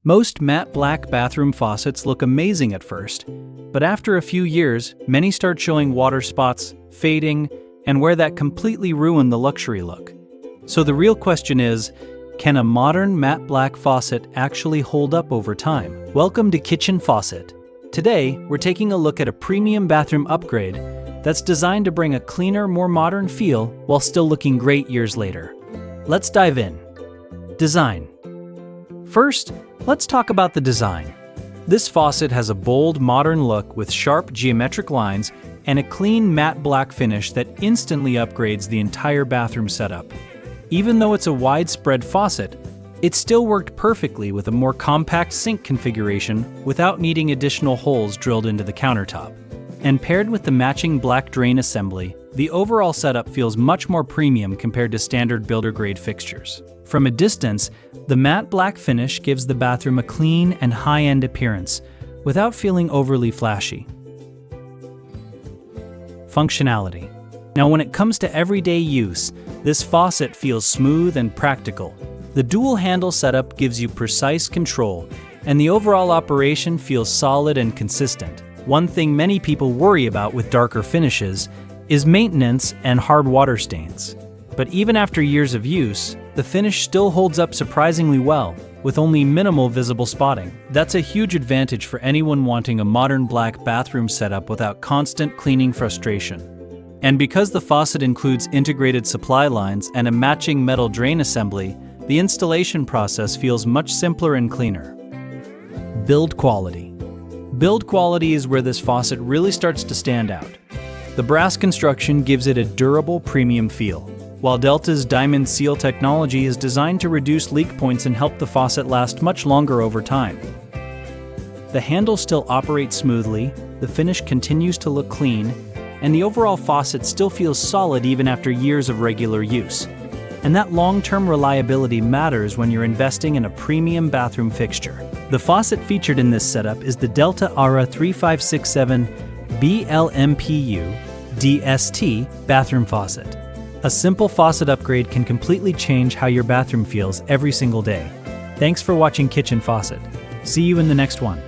Most matte black bathroom faucets look amazing at first, but after a few years, many start showing water spots, fading, and where that completely ruin the luxury look. So the real question is, can a modern matte black faucet actually hold up over time? Welcome to Kitchen Faucet. Today, we're taking a look at a premium bathroom upgrade that's designed to bring a cleaner, more modern feel while still looking great years later. Let's dive in. Design. First, let's talk about the design. This faucet has a bold, modern look with sharp geometric lines and a clean matte black finish that instantly upgrades the entire bathroom setup. Even though it's a widespread faucet, it still worked perfectly with a more compact sink configuration without needing additional holes drilled into the countertop. And paired with the matching black drain assembly, the overall setup feels much more premium compared to standard builder-grade fixtures. From a distance, the matte black finish gives the bathroom a clean and high-end appearance without feeling overly flashy. Functionality. Now, when it comes to everyday use, this faucet feels smooth and practical. The dual handle setup gives you precise control, and the overall operation feels solid and consistent. One thing many people worry about with darker finishes is maintenance and hard water stains. But even after years of use, the finish still holds up surprisingly well, with only minimal visible spotting. That's a huge advantage for anyone wanting a modern black bathroom setup without constant cleaning frustration. And because the faucet includes integrated supply lines and a matching metal drain assembly, the installation process feels much simpler and cleaner. Build quality. Build quality is where this faucet really starts to stand out. The brass construction gives it a durable, premium feel, while Delta's diamond seal technology is designed to reduce leak points and help the faucet last much longer over time. The handle still operates smoothly, the finish continues to look clean, and the overall faucet still feels solid even after years of regular use. And that long-term reliability matters when you're investing in a premium bathroom fixture. The faucet featured in this setup is the Delta ARA 3567 BLMPU DST bathroom faucet. A simple faucet upgrade can completely change how your bathroom feels every single day. Thanks for watching Kitchen Faucet. See you in the next one.